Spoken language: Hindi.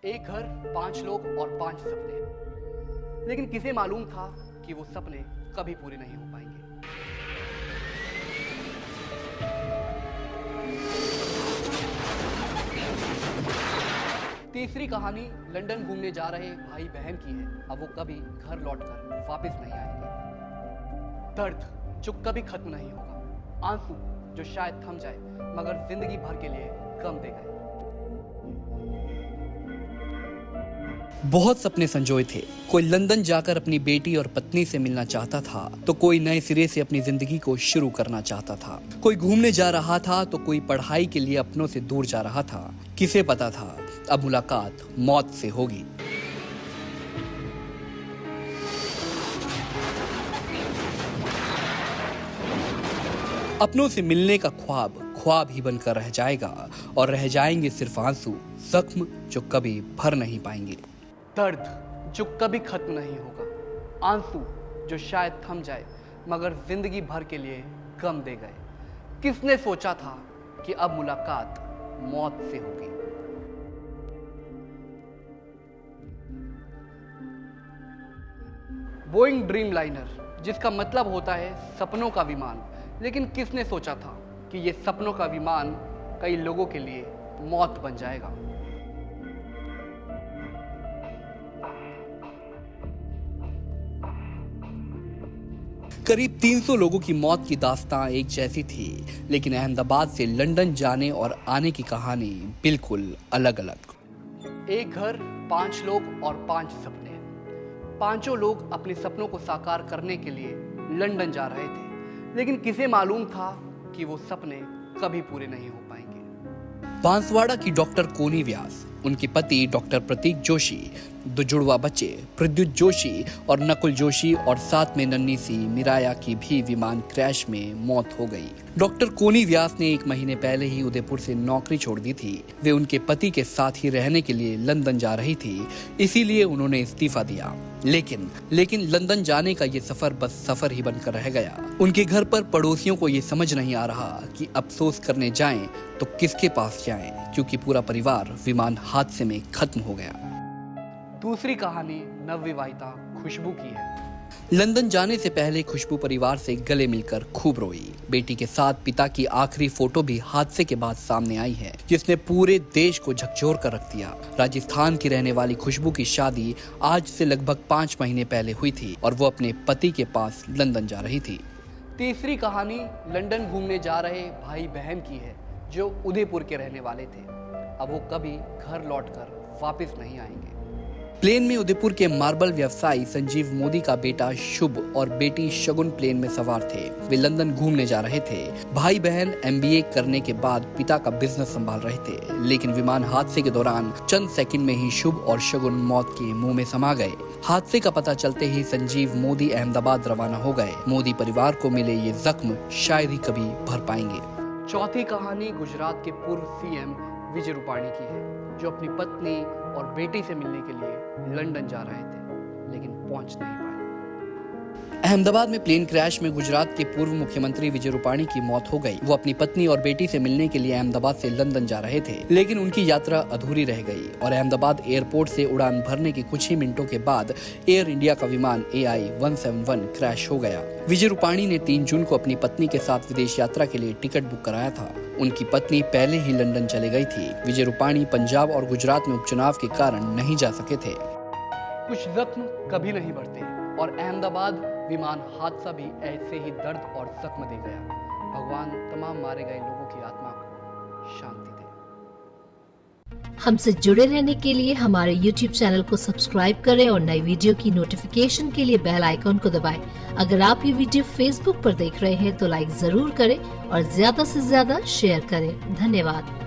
एक घर, 5 लोग और 5 सपने। लेकिन किसे मालूम था कि वो सपने कभी पूरे नहीं हो पाएंगे। तीसरी कहानी लंदन घूमने जा रहे भाई बहन की है। अब वो कभी घर लौटकर वापस नहीं आएंगे। दर्द जो कभी खत्म नहीं होगा, आंसू जो शायद थम जाए मगर जिंदगी भर के लिए गम दे गए। बहुत सपने संजोए थे। कोई लंदन जाकर अपनी बेटी और पत्नी से मिलना चाहता था, तो कोई नए सिरे से अपनी जिंदगी को शुरू करना चाहता था। कोई घूमने जा रहा था, तो कोई पढ़ाई के लिए अपनों से दूर जा रहा था। किसे पता था अब मुलाकात मौत से होगी। अपनों से मिलने का ख्वाब ख्वाब ही बनकर रह जाएगा और रह जाएंगे सिर्फ आंसू, जख्म जो कभी भर नहीं पाएंगे। दर्द जो कभी खत्म नहीं होगा, आंसू जो शायद थम जाए मगर जिंदगी भर के लिए गम दे गए। किसने सोचा था कि अब मुलाकात मौत से होगी। बोइंग ड्रीम लाइनर, जिसका मतलब होता है सपनों का विमान। लेकिन किसने सोचा था कि ये सपनों का विमान कई लोगों के लिए मौत बन जाएगा। करीब 300 लोगों की मौत की दास्तां एक जैसी थी, लेकिन अहमदाबाद से लंदन जाने और आने की कहानी बिल्कुल अलग अलग। एक घर, 5 लोग और 5 सपने। पांचों लोग अपने सपनों को साकार करने के लिए लंदन जा रहे थे, लेकिन किसे मालूम था कि वो सपने कभी पूरे नहीं हो पाएंगे। बांसवाड़ा की डॉक्टर कोनी व्यास, उनके पति डॉक्टर प्रतीक जोशी, 2 जुड़वा बच्चे प्रद्युत जोशी और नकुल जोशी और साथ में नन्ही सी मिराया की भी विमान क्रैश में मौत हो गई। डॉक्टर कोनी व्यास ने 1 महीने पहले ही उदयपुर से नौकरी छोड़ दी थी। वे उनके पति के साथ ही रहने के लिए लंदन जा रही थी, इसीलिए उन्होंने इस्तीफा दिया। लेकिन लंदन जाने का ये सफर बस सफर ही बनकर रह गया। उनके घर पर पड़ोसियों को ये समझ नहीं आ रहा कि अफसोस करने जाएं तो किसके पास जाएं, क्योंकि पूरा परिवार विमान हादसे में खत्म हो गया। दूसरी कहानी नवविवाहिता खुशबू की है। लंदन जाने से पहले खुशबू परिवार से गले मिलकर खूब रोई। बेटी के साथ पिता की आखिरी फोटो भी हादसे के बाद सामने आई है, जिसने पूरे देश को झकझोर कर रख दिया। राजस्थान की रहने वाली खुशबू की शादी आज से लगभग 5 महीने पहले हुई थी और वो अपने पति के पास लंदन जा रही थी। तीसरी कहानी लंदन घूमने जा रहे भाई बहन की है, जो उदयपुर के रहने वाले थे। अब वो कभी घर लौटकर वापस नहीं आएंगे। प्लेन में उदयपुर के मार्बल व्यवसायी संजीव मोदी का बेटा शुभ और बेटी शगुन प्लेन में सवार थे। वे लंदन घूमने जा रहे थे। भाई बहन MBA करने के बाद पिता का बिजनेस संभाल रहे थे, लेकिन विमान हादसे के दौरान चंद सेकंड में ही शुभ और शगुन मौत के मुंह में समा गए। हादसे का पता चलते ही संजीव मोदी अहमदाबाद रवाना हो गए। मोदी परिवार को मिले ये जख्म शायद ही कभी भर पाएंगे। चौथी कहानी गुजरात के पूर्व CM विजय रूपाणी की है, जो अपनी पत्नी और बेटी से मिलने के लिए लंदन जा रहे थे, लेकिन पहुंच नहीं पाए। अहमदाबाद में प्लेन क्रैश में गुजरात के पूर्व मुख्यमंत्री विजय रूपाणी की मौत हो गई। वो अपनी पत्नी और बेटी से मिलने के लिए अहमदाबाद से लंदन जा रहे थे, लेकिन उनकी यात्रा अधूरी रह गई और अहमदाबाद एयरपोर्ट से उड़ान भरने के कुछ ही मिनटों के बाद एयर इंडिया का विमान AI 171 क्रैश हो गया। विजय रूपाणी ने 3 जून को अपनी पत्नी के साथ विदेश यात्रा के लिए टिकट बुक कराया था। उनकी पत्नी पहले ही लंदन चले गई थी। विजय रूपाणी पंजाब और गुजरात में उपचुनाव के कारण नहीं जा सके थे। कुछ जख्म कभी नहीं बढ़ते और अहमदाबाद विमान हादसा भी ऐसे ही दर्द और जख्म दे गया। भगवान तमाम मारे गए लोगों की आत्मा को शांति दे। हमसे जुड़े रहने के लिए हमारे YouTube चैनल को सब्सक्राइब करें और नई वीडियो की नोटिफिकेशन के लिए बेल आइकॉन को दबाएं। अगर आप ये वीडियो Facebook पर देख रहे हैं तो लाइक जरूर करें और ज्यादा से ज्यादा शेयर करें। धन्यवाद।